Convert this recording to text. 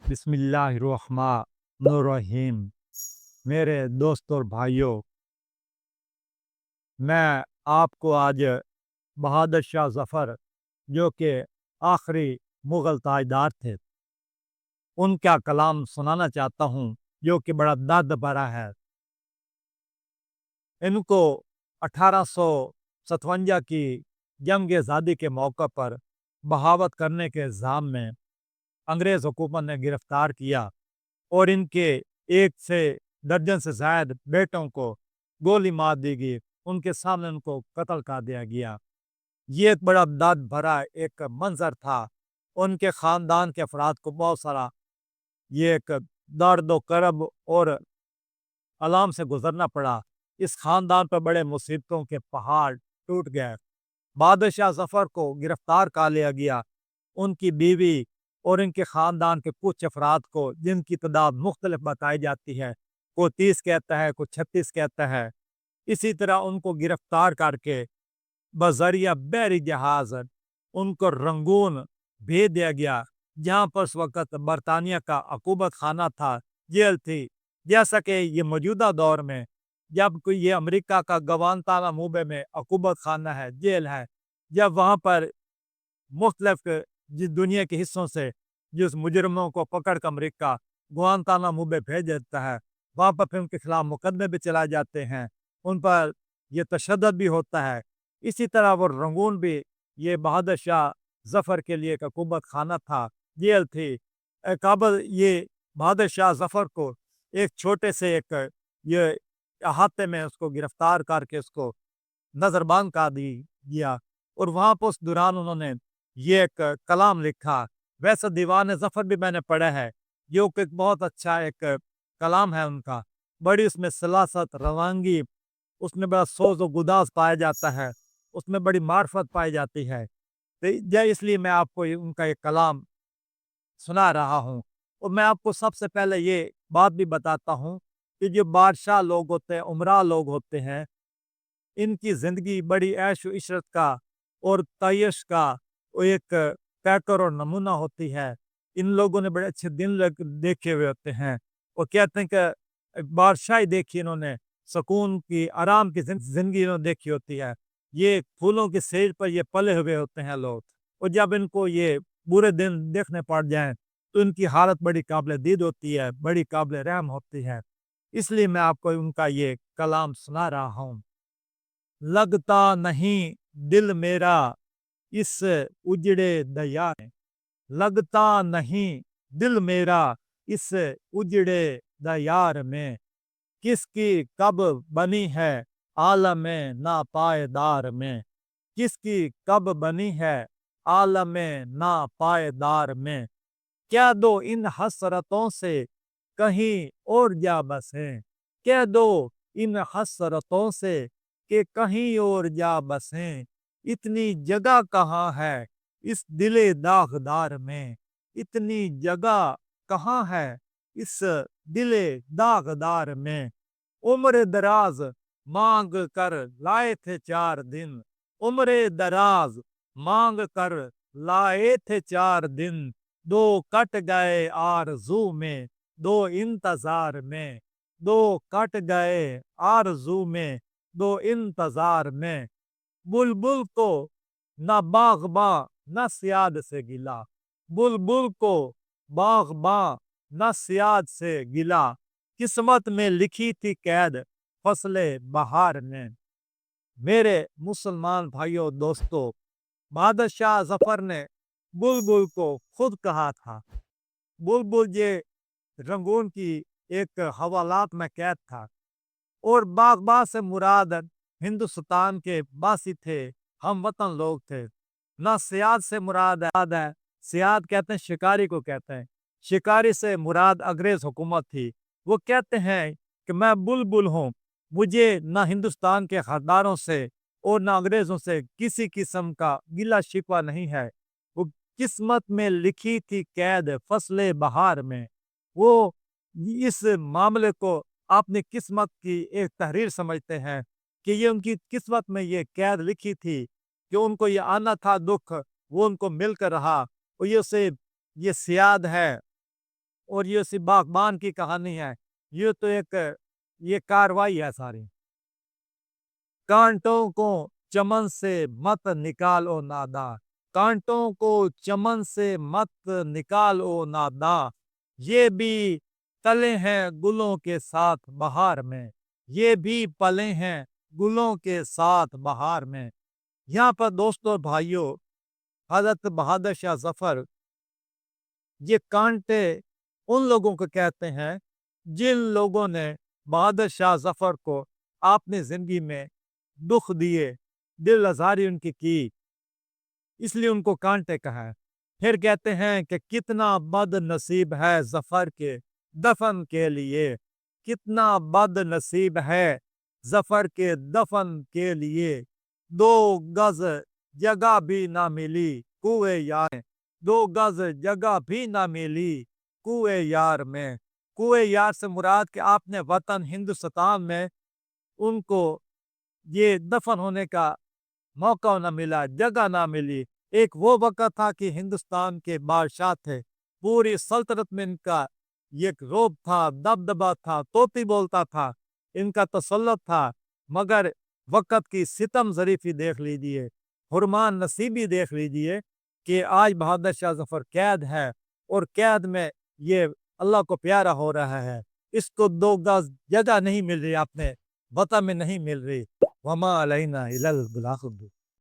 बिस्मिल्लाहिर्रहमानिर्रहीम। मेरे दोस्त और भाइयों, मैं आपको आज बहादुर शाह ज़फ़र, जो कि आखिरी मुग़ल ताजदार थे, उनका कलाम सुनाना चाहता हूँ, जो कि बड़ा दर्द भरा है। इनको 1857 की जंग-ए-आज़ादी के मौके पर बगावत करने के इल्ज़ाम में अंग्रेज़ हुकूमत ने गिरफ़्तार किया और इनके 1 से दर्जन से ज़ायद बेटों को गोली मार दी गई। उनके सामने उनको कत्ल कर दिया गया। ये एक बड़ा दर्द भरा एक मंज़र था। उनके ख़ानदान के अफ़राद को बहुत सारा ये एक दर्द व करब और आलाम से गुज़रना पड़ा। इस ख़ानदान पर बड़े मुसीबतों के पहाड़ टूट गए। बहादुर शाह ज़फ़र को गिरफ़्तार कर लिया गया। उनकी बीवी और इनके ख़ानदान के कुछ अफ़राद को, जिनकी तादाद मुख्तलिफ़ बताई जाती है, कोई 30 कहता है, कोई 36 कहता है। इसी तरह उनको गिरफ़्तार करके बज़रिया बहरी जहाज़ उनको रंगून भेज दिया गया, जहाँ पर उस वक़्त बरतानिया का हुकूमत खाना था, जेल थी। जैसा कि ये मौजूदा दौर में जब कोई ये अमेरिका का गवांतानामो बे में हुकूमत खाना है, जेल है, जब वहाँ पर मुख्तलिफ जिस दुनिया के हिस्सों से जिस मुजरिमों को पकड़ कर अमेरिका गुआंतानामो बे भेज देता है, वहाँ पर फिर उनके खिलाफ मुकदमे भी चलाए जाते हैं, उन पर ये तशद्दुद भी होता है। इसी तरह वो रंगून भी ये बहादुर शाह ज़फ़र के लिए एक हुकूमत खाना था, जेल थी। काबल ये बहादुर शाह ज़फ़र को एक छोटे से एक ये अहाते में उसको गिरफ्तार करके उसको नज़रबंद कर दी दिया और वहाँ पर उस दौरान उन्होंने ये एक कलाम लिखा। वैसे दीवान ज़फ़र भी मैंने पढ़ा है, जो कि एक बहुत अच्छा एक कलाम है उनका। बड़ी उसमें सलासत, रवानगी, उसमें बड़ा सोज़ व गुदाज़ पाया जाता है, उसमें बड़ी मार्फ़त पाई जाती है। तो इसलिए मैं आपको ये उनका एक कलाम सुना रहा हूँ। और मैं आपको सबसे पहले ये बात भी बताता हूँ कि जो बादशाह लोग होते हैं, उमरा लोग होते हैं, इनकी ज़िंदगी बड़ी ऐश-ओ-इशरत का और तयश का वो एक पैकर और नमूना होती है। इन लोगों ने बड़े अच्छे दिन देखे हुए होते हैं। वो कहते हैं कि बादशाही देखी इन्होंने, सुकून की, आराम की ज़िंदगी इन्होंने देखी होती है। ये फूलों की सेज पर ये पले हुए होते हैं लोग, और जब इनको ये बुरे दिन देखने पड़ जाएँ, तो इनकी हालत बड़ी काबिल-ए-दीद होती है, बड़ी काबिल-ए-रहम होती है। इसलिए मैं आपको उनका ये कलाम सुना रहा हूँ। लगता नहीं दिल मेरा इस उजड़े दया में, लगता नहीं दिल मेरा इस उजड़े दयार में, किसकी कब बनी है आलमे नापायदार में, किसकी कब बनी है आलमे नापायदार में, कह दो इन हसरतों से कहीं और जा बसें, कह दो इन हसरतों से कि कहीं और जा बसें, इतनी जगह कहाँ है इस दिले दागदार में, इतनी जगह कहाँ है इस दिले दागदार में। उम्र दराज मांग कर लाए थे 4 दिन, उम्र दराज मांग कर लाए थे 4 दिन, दो कट गए आरज़ू में, दो इंतज़ार में, दो कट गए आरज़ू में, दो इंतज़ार में। बुलबुल को न बाग़बां न सयाद से गिला, बुलबुल को बाग़बां न सयाद से गिला, किस्मत में लिखी थी कैद फ़स्ल-ए बहार ने। मेरे मुसलमान भाइयों दोस्तों, बहादुर शाह ज़फ़र ने बुलबुल को खुद कहा था। बुलबुल ये रंगून की एक हवालात में कैद था, और बाग़बां से मुराद हिंदुस्तान के वासी थे, हम वतन लोग थे। ना सियाद से मुराद है, सियाद कहते हैं शिकारी को कहते हैं। शिकारी से मुराद अंग्रेज़ हुकूमत थी। वो कहते हैं कि मैं बुलबुल हूँ, मुझे ना हिंदुस्तान के हकदारों से और ना अंग्रेज़ों से किसी किस्म का गिला-शिकवा नहीं है। वो किस्मत में लिखी थी कैद फ़स्ल-ए बहार में। वो इस मामले को अपनी किस्मत की एक तहरीर समझते हैं कि ये उनकी किस्मत में ये कैद लिखी थी कि उनको ये आना था दुःख, वो उनको मिलकर रहा। और ये सियाद है, और ये सिर्फ बागबान की कहानी है, ये तो एक ये कार्रवाई है सारी। कांटों को चमन से मत निकालो नादा, कांटों को चमन से मत निकालो नादा, ये भी तले हैं गुलों के साथ बहार में, ये भी पले हैं गुलों के साथ बहार में। यहाँ पर दोस्तों और भाइयों, हज़रत बहादुर शाह ज़फ़र ये कांटे उन लोगों को कहते हैं जिन लोगों ने बहादुर शाह ज़फ़र को अपनी ज़िंदगी में दुख दिए, दिल आज़ारी उनकी की, इसलिए उनको कांटे कहा है। फिर कहते हैं कि कितना बदनसीब है ज़फ़र के दफ़न के लिए, कितना बदनसीब है ज़फ़र के दफ़न के लिए, 2 गज़ जगह भी ना मिली कुएँ यार में, 2 गज़ जगह भी ना मिली कुएँ यार में। कुएँ यार से मुराद कि अपने वतन हिंदुस्तान में उनको ये दफ़न होने का मौका ना मिला, जगह ना मिली। एक वो वक़्त था कि हिंदुस्तान के बादशाह थे, पूरी सल्तनत में इनका ये एक रोब था, दबदबा था, तोती बोलता था, इनका तसल्लुत था। मगर वक़्त की सितम ज़रीफ़ी देख लीजिए, हुरमान नसीबी देख लीजिए कि आज बहादुर शाह ज़फ़र कैद है और कैद में ये अल्लाह को प्यारा हो रहा है। इसको 2 गज़ जगह नहीं मिल रही, अपने वतन में नहीं मिल रही। वमा अलैना इल्लल बलाग।